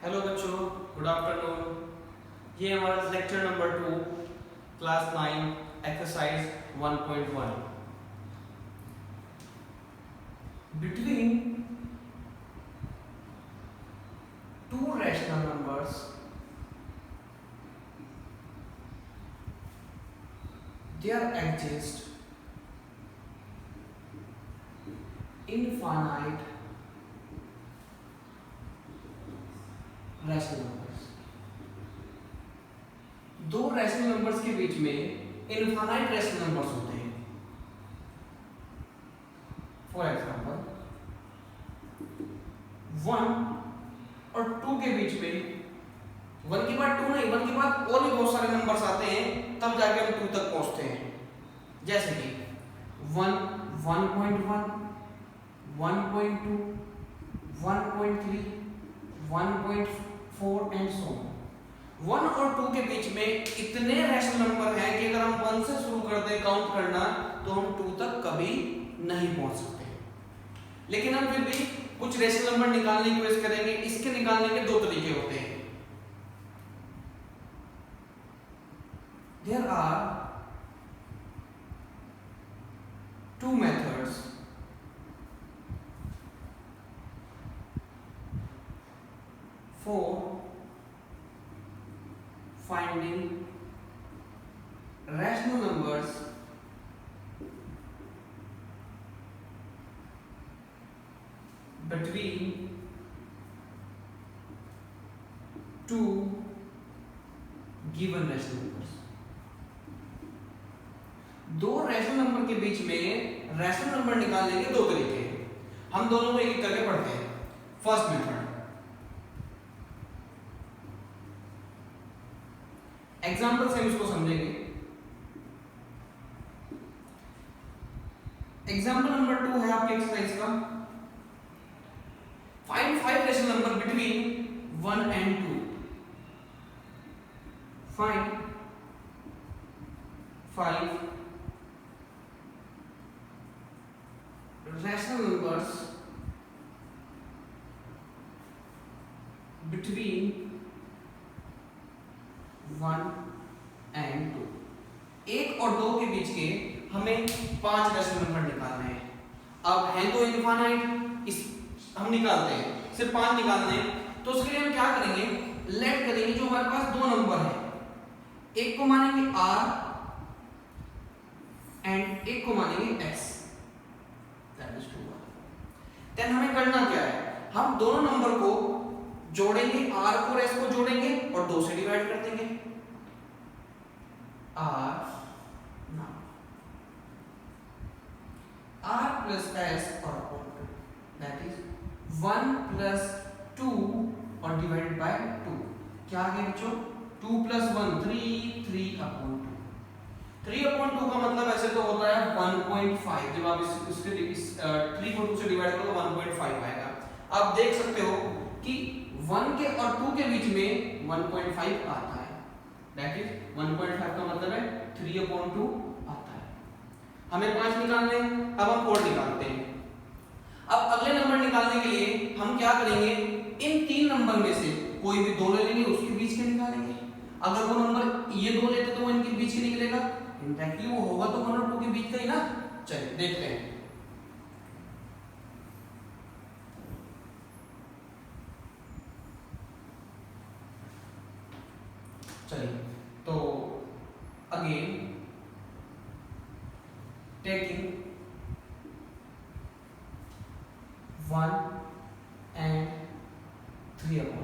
Hello बच्चों, good afternoon. ये हमारा lecture number 2 class 9 exercise 1.1। Between two rational numbers there exist infinite rational numbers. दो rational numbers के बीच में इनफाइनाइट रैशनल नंबर्स होते हैं। फॉर एग्जांपल 1 और 2 के बीच में 1 के बाद 2 नहीं, 1 के बाद और भी बहुत सारे नंबर्स आते हैं, तब जाके हम 2 तक पहुंचते हैं। जैसे कि 1, 1.1, 1.2, 1.3, 1.4 एंड सो ऑन। 1 और 2 के बीच में इतने रैशनल नंबर हैं कि अगर हम 1 से शुरू कर दें काउंट करना तो हम 2 तक कभी नहीं पहुंच सकते। लेकिन हम फिर भी कुछ रैशनल नंबर निकालने की कोशिश करेंगे। इसके निकालने के दो तरीके होते हैं। There are two methods for finding rational numbers between two given rational numbers। दो रैशनल नंबर के बीच में रैशनल नंबर निकालने के दो तरीके हैं। हम दोनों को एक एक करके पढ़ते हैं। फर्स्ट मेथड, एग्जांपल से हम इसको समझेंगे। एग्जांपल नंबर 2 है आपके एक्सरसाइज का। Find 5 rational number between 1 and 2। Find 5 rational numbers between 1 and 2। 1 और 2 के बीच के हमें 5 रैशनल नंबर निकालने हैं। अब हैं तो इनफाइनाइट, इस हम निकालते हैं, सिर्फ 5 निकालने हैं। तो उसके लिए हम क्या करेंगे, लेट करेंगे जो हमारे पास दो नंबर है, एक को मानेंगे r एंड एक को मानेंगे s। देन हमें करना क्या है, हम दोनों नंबर को जोड़ेंगे, r और s को जोड़ेंगे और 2 से डिवाइड कर देंगे। r plus s और दैट इज 1 plus 2 और डिवाइडेड बाय 2। क्या आ गया बच्चों, 2 plus 1 3, 3/2। 3/2 का मतलब ऐसे तो होता है 1.5। जब आप इसके 3 को 2 से डिवाइड करो तो 1.5 आएगा। आप देख सकते हो कि 1 के और 2 के बीच में 1.5 आता है। दैट इज 1.5 का मतलब है 3/2 आता है। हमें 5 निकालने हैं, अब हम 4 निकालते हैं। अब अगले नंबर निकालने के लिए हम क्या करेंगे, इन 3 नंबर में से कोई भी 2 ले लेंगे, उसके बीच के निकालेंगे। अगर वो नंबर ये 2 लेते तो वो इनके बीच के निकलेगा। इनफैक्टली वो होगा तो 1 और 2 के बीच का ही ना। चलिए देखते हैं। चलिए तो अगेन टेकिंग 1 एंड 3/2।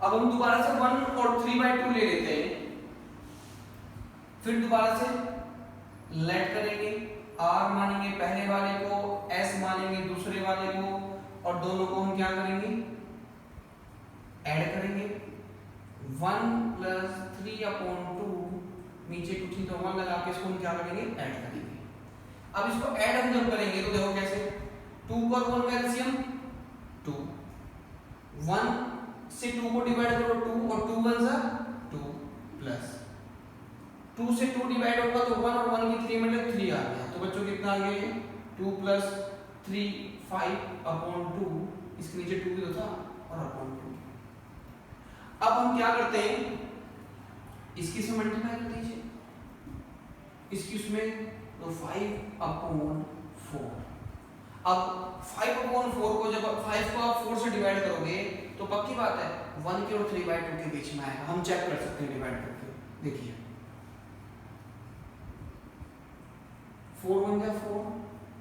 अब हम दोबारा से 1 और 3/2 ले लेते हैं। फिर दोबारा से लेट करेंगे, r मानेंगे पहले वाले को, s मानेंगे दूसरे वाले को, और दोनों को हम क्या करेंगे, ऐड करेंगे। 1 plus 3/2 नीचे कुछ नहीं तो 1 लगा के इसको हम क्या करेंगे, ऐड करेंगे। अब इसको ऐड हम जब करेंगे तो देखो कैसे, 2 और 1 का एलसीएम 2, 1 से 2 को डिवाइड करो 2 और 2 1 2 प्लस 2 से 2 डिवाइड होगा तो 1 और 1 की 3 मतलब 3 आ गया। तो बच्चों कितना आ गया, 2 plus 3 5/2 इसके नीचे 2 भी तो था और अपॉन 2। अब हम क्या करते हैं, इसकी से मल्टीप्लाई कर दीजिए, इसकी उसमें तो 5/4। अब 5/4 को जब 5 को आप 4 से डिवाइड करोगे तो पक्की बात है 1 के और 3/2 के बीच में आएगा। हम चेक कर सकते हैं डिवाइड करके, देखिए 4 1 जा 4,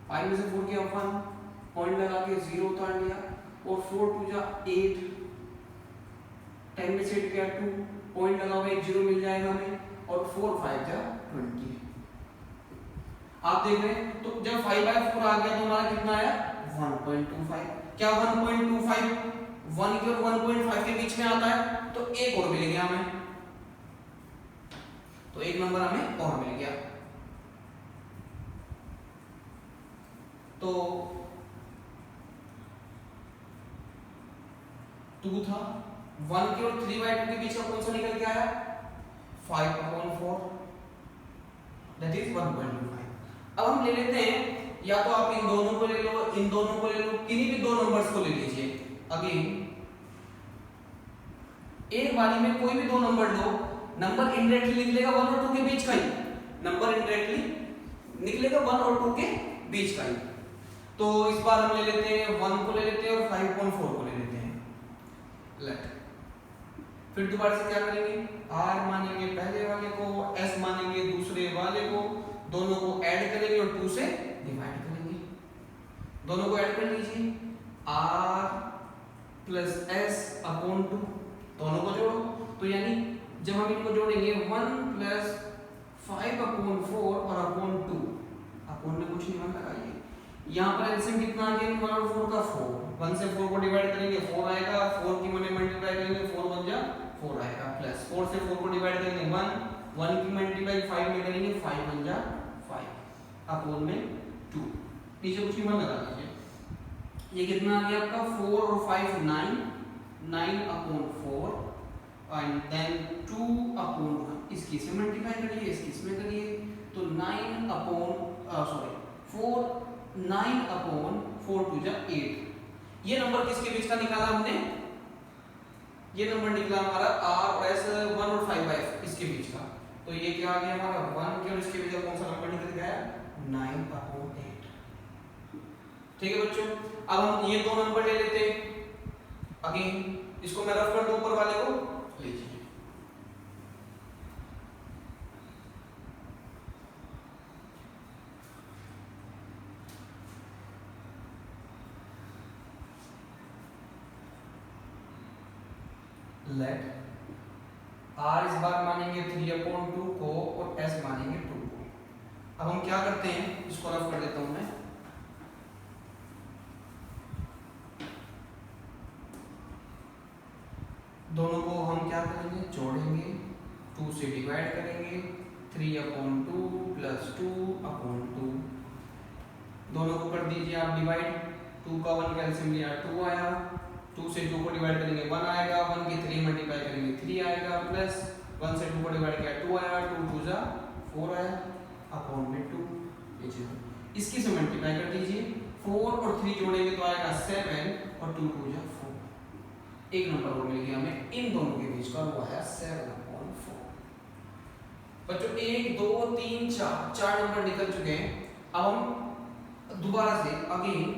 5 में से 4 किया 1, पॉइंट लगा के 0 उतार लिया, और 4 2 जा 8, 10 में से 8 किया 2, पॉइंट लगा हुआ 1 0 मिल जाएगा हमें, और 4 5 जा 20। आप देख रहे हैं तो जब 5/4 आ गया तो हमारा कितना आया 1.25। क्या 1.25 1 के और 1.5 के बीच में आता है, तो एक और मिल गया हमें, तो एक नंबर हमें और मिल गया। तो 2 था, 1 के और 3/2 के बीच का कौन सा निकल के आया 5/4, दैट इज 1.25। अब हम ले लेते हैं, या तो आप इन दोनों को ले लो, इन दोनों को ले लो, किन्हीं भी दो नंबर्स को ले लीजिए। अगेन एक बारी में कोई भी दो नंबर लो, नंबर इनडायरेक्टली निकलेगा 1 और 2 के बीच का ही, नंबर इनडायरेक्टली निकलेगा 1 और 2 के बीच का ही। तो इस बार हम ले लेते हैं 1 को ले लेते हैं और 5.4 को ले लेते हैं। लेट फिर दोबारा से क्या करेंगे, r मानेंगे पहले वाले को, s मानेंगे दूसरे वाले को, दोनों को ऐड करेंगे और 2 से डिवाइड करेंगे। दोनों को ऐड कर लीजिए, r प्लस s अपॉन 2, दोनों को जोड़ो। तो यानी जब हम इनको जोड़ेंगे 1 प्लस 5/4 और अपॉन 2, अपॉन में कुछ नहीं लगाइए, यहाँ पर एलसीएम कितना आ गया 1 और 4 का 4, 1 से 4 को डिवाइड करेंगे 4 आएगा, 4 की मैंने मल्टीप्लाई करेंगे 4 1 जा 4 आएगा, प्लस 4 से 4 को डिवाइड करेंगे 1 की मल्टीप्लाई 5 में करेंगे 5 1 जा 5 अपॉन में 2, नीचे कुछ नहीं लगा दीजिए। ये कितना आ गया आपका 4 और 5 9/4 एंड देन 2/1, इसकी से मल्टीप्लाई करिए, इसकी इसमें करिए, तो 9/4 2 जा 8। ये नंबर किसके बीच का निकाला हमने, ये नंबर निकला हमारा r और s 1 और 5/f इसके बीच का। तो ये क्या आ गया हमारा 1 के और इसके बीच का कौन सा नंबर निकल गया 9/8। ठीक है बच्चों, अब हम ये दो नंबर ले लेते हैं। अगेन इसको मैं रफ कर दूं, ऊपर वाले को लीजिए, लेट r इस बार मानेंगे 3/2 को और s मानेंगे 2 को। अब हम क्या करते हैं, इसको रफ कर देता हूं मैं, दोनों को हम क्या करेंगे जोड़ेंगे, 2 से डिवाइड करेंगे, 3/2 प्लस 2/2, दोनों को कर दीजिए आप डिवाइड, 2 का 1 कैल्सियम लिया 2 आया, 2 से 2 को डिवाइड करेंगे 1 आएगा, 1 की 3 मल्टीप्लाई करेंगे 3 आएगा, प्लस 1 से 2 को डिवाइड किया 2 आया, 2 2 जा 4 आया अपॉन में 2। इसकी से मल्टीप्लाई कर दीजिए, 4 और 3 जोड़ेंगे तो आएगा 7 और 2 2 जा 4। एक नंबर और मिल गया हमें इन दोनों के बीच का, वो है 7/4। बच्चों 1 2 3 4 नंबर निकल चुके हैं। अब हम दोबारा से अगेन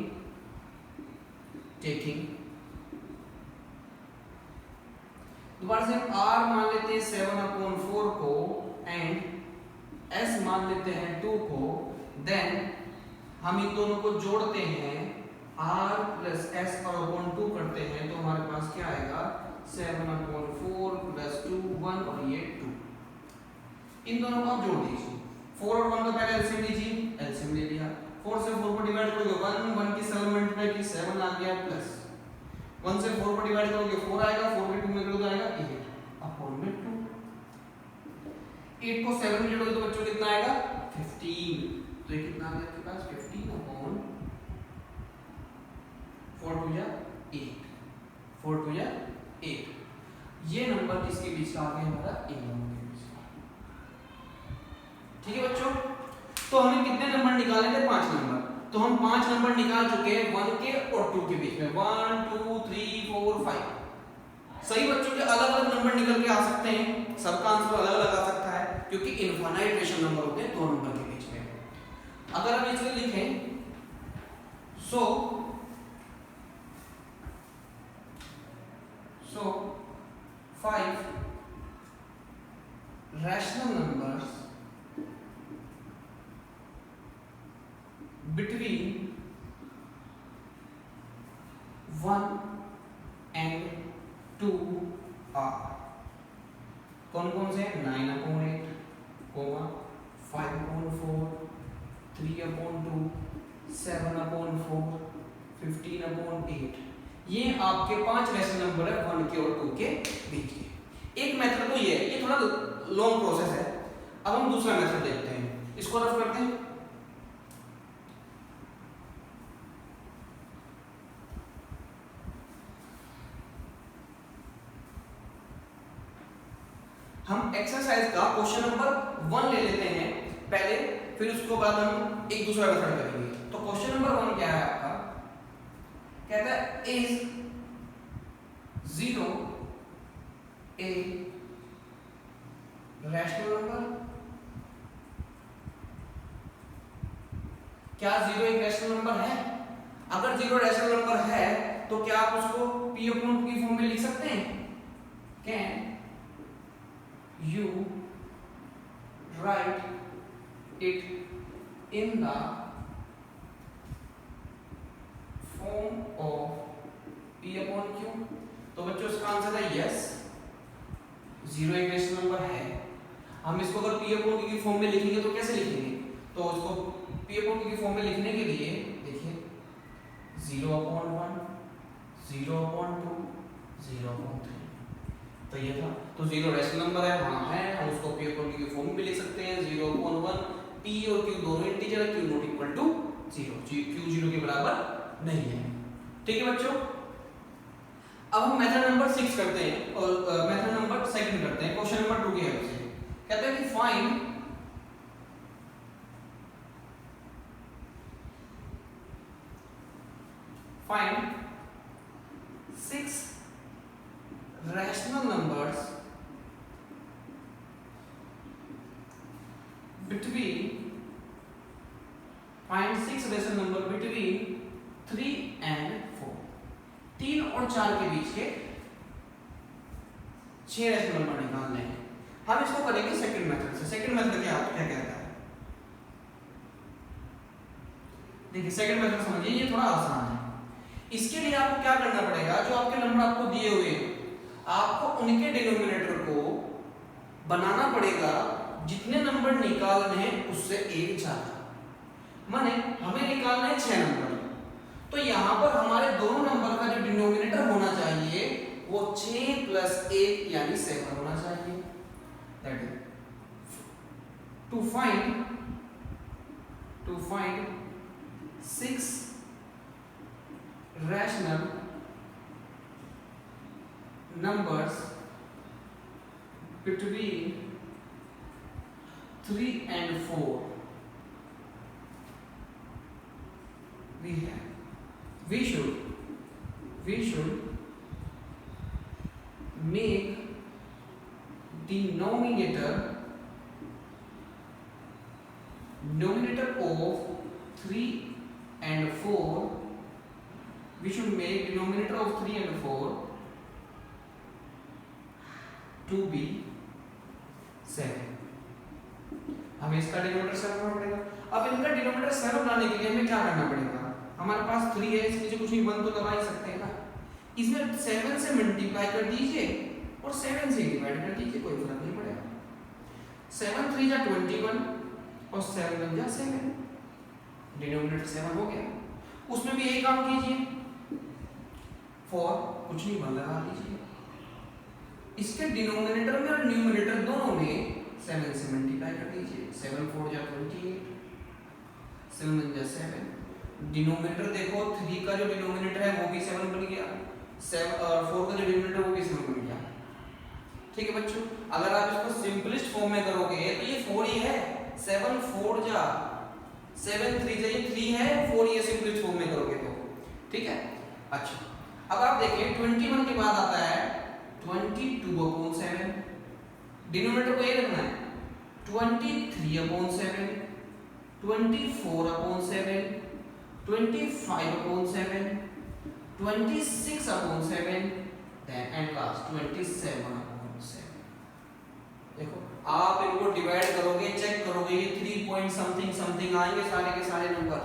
टेकिंग, दोबारा से हम r मान लेते हैं 7/4 को एंड s मान लेते हैं 2 को, देन हम इन दोनों को जोड़ते हैं, r प्लस s और अपॉन 2 करते हैं, तो हमारे पास क्या आएगा 7/4 प्लस 2 1 और ये 2। इन दोनों को आप जोड़ दीजिए, 4 और 1 का पहले एलसीएम लीजिए, एलसीएम ले लिया, 4 से 4 को डिवाइड करोगे 1 की 7 मल्टीप्लाई की 7 आ गया, प्लस 1 से 4 को डिवाइड करोगे 4 आएगा, 4 के 2 में करोगे आएगा 8 अपॉन में 2। 8 को 7 में जोड़ोगे तो बच्चों कितना आएगा 15। तो ये कितना आ गया आपके पास 15/4 2 जा 8, 4 2 जा 8। ये नंबर किसके बीच का आ गया हमारा इन दोनों के बीच का। ठीक है बच्चों, तो हमें कितने नंबर निकालने थे 5 नंबर। तो हम 5 नंबर निकाल चुके हैं 1 के और 2 के बीच में, 1 2 3 4 5। सही बच्चों के अलग अलग नंबर निकल के आ सकते हैं, सबका आंसर अलग अलग आ सकता है क्योंकि इनफाइनाइट रेशनल नंबर होते हैं 2 नंबर के बीच में। अगर हम इसको लिखें so 5 rational numbers between 1 and 2 are कौन कौन से? 9/8, 5/4, 3/2, 7/4, 15/8। ये आपके 5 रैशनल नंबर है 1 के और 2 के बीच के। एक मेथड तो ये है, ये थोड़ा लॉन्ग प्रोसेस है। अब हम दूसरा मेथड देखते हैं, इसको रफ करते हैं। हम एक्सरसाइज का क्वेश्चन नंबर 1 ले लेते हैं पहले, फिर उसको बाद हम एक दूसरा मेथड करेंगे। तो क्वेश्चन नंबर 1 क्या है आपका? कहता है इज 0 ए रैशनल नंबर? क्या 0 एक रैशनल नंबर है? अगर 0 रैशनल नंबर है तो क्या आप उसको p अपॉन q फॉर्म में लिख सकते हैं? Can you write it in the form of p upon q? तो बच्चों इसका आंसर है यस, 0 एक रैशनल नंबर है। हम इसको अगर p upon q की फॉर्म में लिखेंगे तो कैसे लिखेंगे? तो इसको p upon q की फॉर्म में लिखने के लिए देखिए 0/1, 0/2, 0/3। तो ये था, तो 0 रैशनल नंबर है, हाँ है, हम उसको p upon q की फॉर्म में भी लिख सकते हैं 0/1। p और q दोनों इंटीजर है, q not equal to 0, q 0 के बराबर नहीं है। ठीक है बच्चों, अब हम मेथड नंबर 6 करते हैं और मेथड नंबर 2 करते हैं क्वेश्चन नंबर 2 की हेल्प से। कहते हैं कि find find 6 rational numbers between find 6 rational number between 3 and 4। 3 और 4 के बीच के 6 रैशनल नंबर निकालने हैं। हम इसको करेंगे सेकंड मेथड से। सेकंड मेथड क्या कहता है? देखिए सेकंड मेथड समझिए, ये थोड़ा आसान है। इसके लिए आपको क्या करना पड़ेगा? जो आपके नंबर आपको दिए हुए हैं, आपको उनके डिनोमिनेटर को बनाना पड़ेगा जितने नंबर निकालने हैं उससे एक ज्यादा। माने हमें निकालना है 6 नंबर, तो यहां पर हमारे दोनों नंबर का जो डिनोमिनेटर होना चाहिए वो 6 + 1 यानी 7 होना चाहिए। That is to find 6 rational numbers between 3 and 4 we should make denominator of 3 and 4, we should make denominator of 3 and 4 to be 7। हमें इसका डिनोमिनेटर 7 बनाना पड़ेगा। अब इनका डिनोमिनेटर 7 बनाने के लिए हमें क्या करना पड़ेगा? हमारे पास 3 है, इसके नीचे कुछ नहीं 1 तो लगा ही सकते हैं ना। इसमें 7 से मल्टीप्लाई कर दीजिए और 7 से डिवाइड कर दीजिए, कोई फर्क नहीं पड़ेगा। 7 3 जा 21 और 7 1 जा 7, डिनोमिनेटर 7 हो गया। उसमें भी यही काम कीजिए, 4 कुछ नहीं 1 लगा लीजिए। इसके डिनोमिनेटर में और न्यूमरेटर दोनों में 7 से मल्टीप्लाई कर दीजिए। 7 4 जा 28, 7 1 जा 7। डिनोमिनेटर देखो 3 का जो डिनोमिनेटर है वो भी 7 बन गया, 4 का जो डिनोमिनेटर वो भी 7 बन गया। ठीक है बच्चों, अगर आप इसको सिंपलेस्ट फॉर्म में करोगे तो ये 4 ही है। 7 4 जा 7 3 से 3 है, 4 ये सिंपलिस्ट फॉर्म में करोगे तो ठीक है। अच्छा अब आप देखिए 21 के बाद आता है 22/7, डिनोमिनेटर को ये रखना है 23/7, 24/7, 25/7, 26/7 एंड लास्ट 27/7। देखो आप इनको डिवाइड करोगे, चेक करोगे, ये 3 पॉइंट समथिंग समथिंग आएंगे सारे के सारे नंबर।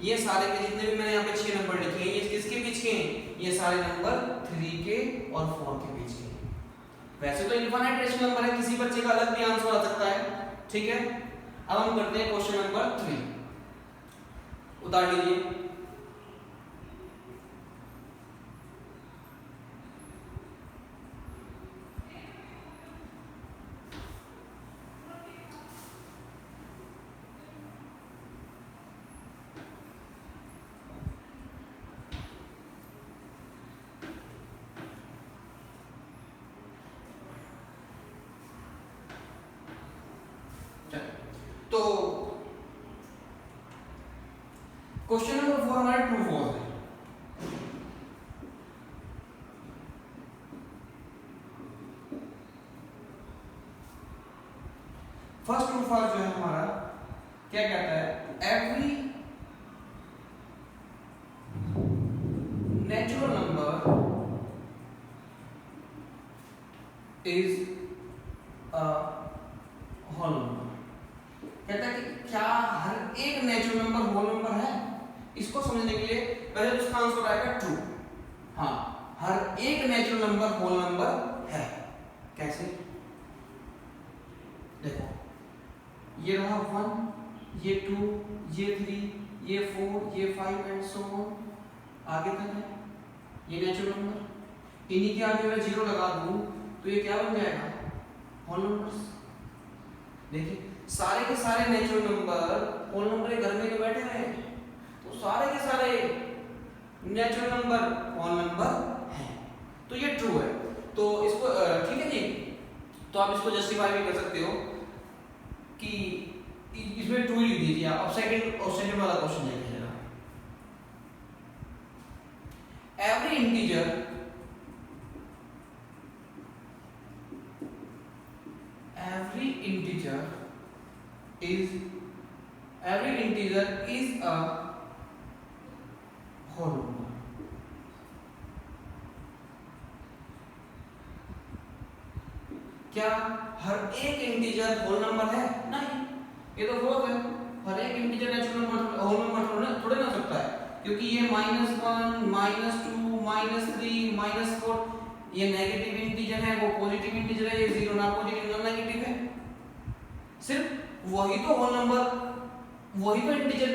ये सारे के जितने भी मैंने यहाँ पे 6 नंबर लिखे हैं ये किसके बीच के हैं? ये सारे नंबर 3 के और 4 के बीच के हैं। वैसे तो इनफाइनाइट रेशनल नंबर है, किसी बच्चे का अलग भी आंसर आ सकता है, ठीक है। अब हम करते हैं क्वेश्चन नंबर 3, उतार लीजिए। तो क्वेश्चन नंबर 4 हमारा ट्रू फॉल्स है। फर्स्ट ट्रू फॉल्स जो है हमारा क्या कहता है? Every natural number is a whole number. कहता है कि क्या हर एक नेचुरल नंबर होल नंबर है? इसको समझने के लिए पहले तो इसका आंसर आएगा ट्रू। हाँ, हर एक नेचुरल नंबर होल नंबर है। कैसे? देखो ये रहा 1, ये 2, ये 3, ये 4, ये 5 एंड सो ऑन, आगे तक है ये नेचुरल नंबर। इन्हीं के आगे मैं 0 लगा दूं तो ये क्या बन जाएगा? Whole numbers. देखिए सारे के सारे नेचुरल नंबर होल नंबर के घर में जो बैठे हुए हैं, तो सारे के सारे नेचुरल नंबर होल नंबर हैं, तो ये ट्रू है। तो इसको ठीक है जी, तो आप इसको जस्टिफाई भी कर सकते हो कि इसमें ट्रू ही लिख दीजिए आप। अब सेकंड वाला क्वेश्चन देखिए जरा। Every integer is a whole number। क्या हर एक इंटीजर होल नंबर है? नहीं, ये तो फॉल्स है। हर एक integer natural number whole number थोड़े ना सकता है, क्योंकि ये -1, -2, -3, -4 ये नेगेटिव इंटीजर है, वो पॉजिटिव इंटीजर है, ये 0 ना पॉजिटिव ना नेगेटिव है। सिर्फ वही तो होल नंबर, वही तो इंटीजर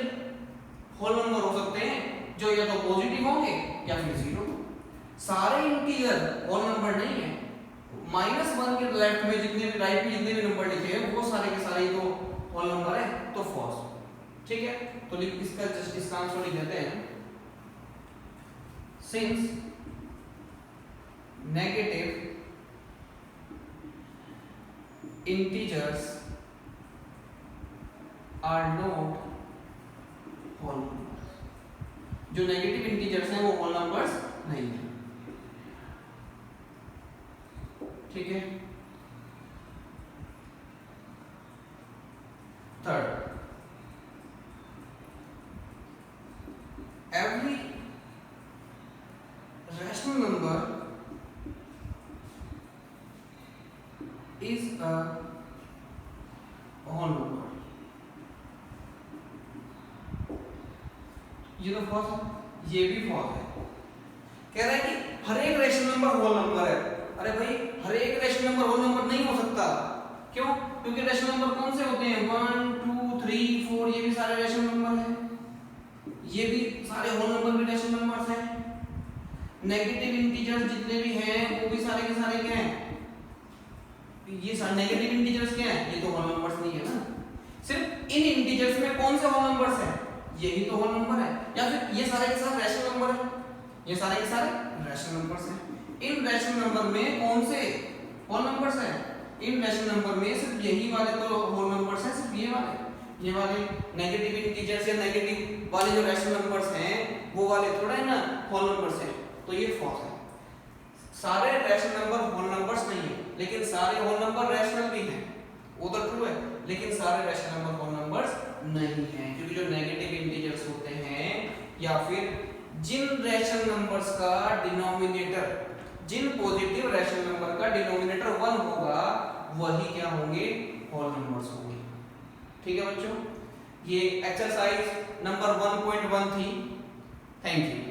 होल नंबर हो सकते हैं जो या तो पॉजिटिव होंगे या फिर 0। सारे इंटीजर होल नंबर नहीं है। -1 के लेफ्ट में जितने भी, राइट में जितने भी नंबर लिखे हैं वो सारे के सारे तो होल नंबर है, तो फॉल्स। ठीक है, तो इसका आंसर लिख देते हैं। Since negative integers are not whole numbers, जो नेगेटिव इंटीजर्स हैं वो होल नंबर्स नहीं है। ठीक है। Third, every rational number is a whole number. ये तो फॉल्स है, ये भी फॉल्स है। कह रहा है कि हर एक रैशनल नंबर होल नंबर है। अरे भाई, हर एक रैशनल नंबर होल नंबर नहीं हो सकता। क्यों? क्योंकि रैशनल नंबर कौन से होते हैं? 1 2 3 4, ये भी सारे रैशनल नंबर हैं, ये भी सारे होल नंबर भी रैशनल नंबर्स हैं। नेगेटिव इंटीजर्स जितने भी हैं वो भी सारे के सारे क्या हैं? ये सारे नेगेटिव इंटीजर्स क्या हैं? ये तो होल नंबर्स नहीं है ना। सिर्फ इन इंटीजर्स में कौन से होल नंबर्स हैं? यही तो होल नंबर है। या फिर ये सारे के सारे रैशनल नंबर है, ये सारे के सारे रैशनल नंबर्स हैं। इन रैशनल नंबर में कौन से होल नंबर्स हैं? इन रैशनल नंबर में सिर्फ यही वाले तो होल नंबर्स हैं, सिर्फ ये वाले। ये वाले नेगेटिव इंटीजर्स या नेगेटिव वाले जो रैशनल नंबर्स हैं वो वाले थोड़ा है ना होल नंबर्स हैं, तो ये फॉल्स है। सारे रैशनल नंबर होल नंबर्स नहीं है, लेकिन सारे होल नंबर रैशनल भी हैं, वो तो ट्रू है, लेकिन सारे रैशनल नंबर होल नंबर्स नहीं हैं, क्योंकि जो नेगेटिव इंटीजर्स होते हैं या फिर जिन रैशनल नंबर्स का डिनोमिनेटर, जिन पॉजिटिव रैशनल नंबर का डिनोमिनेटर 1 होगा वही क्या होंगे, होल नंबर्स होंगे। ठीक है बच्चों, ये एक्सरसाइज नंबर 1.1 थी। Thank you.